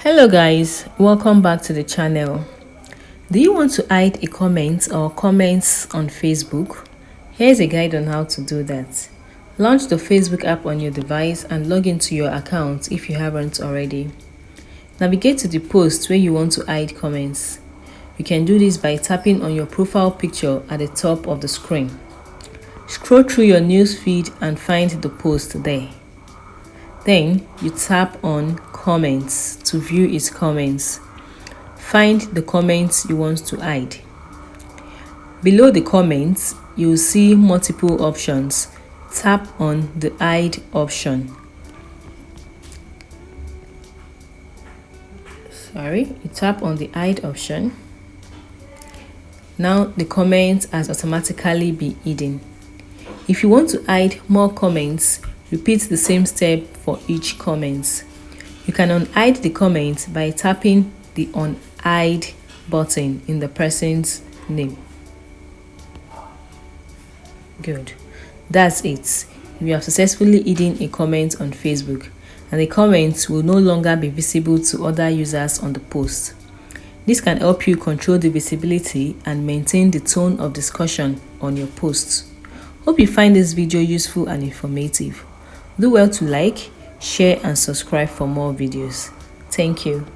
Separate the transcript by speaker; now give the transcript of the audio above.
Speaker 1: Hello guys, welcome back to the channel. Do you want to hide a comment or comments on Facebook? Here's a guide on how to do that. Launch the Facebook app on your device and log into your account if you haven't already. Navigate to the post where you want to hide comments. You can do this by tapping on your profile picture at the top of the screen. Scroll through your news feed and find the post there. Then you tap on comments to view its comments. Find the comments you want to hide. Below the comments, you will see multiple options. Tap on the hide option. You tap on the hide option. Now the comment has automatically been hidden. If you want to hide more comments, repeat the same step for each comment. You can unhide the comment by tapping the unhide button in the person's name. Good. That's it. You have successfully hidden a comment on Facebook, and the comment will no longer be visible to other users on the post. This can help you control the visibility and maintain the tone of discussion on your posts. Hope you find this video useful and informative. Do well to like, share and subscribe for more videos. Thank you.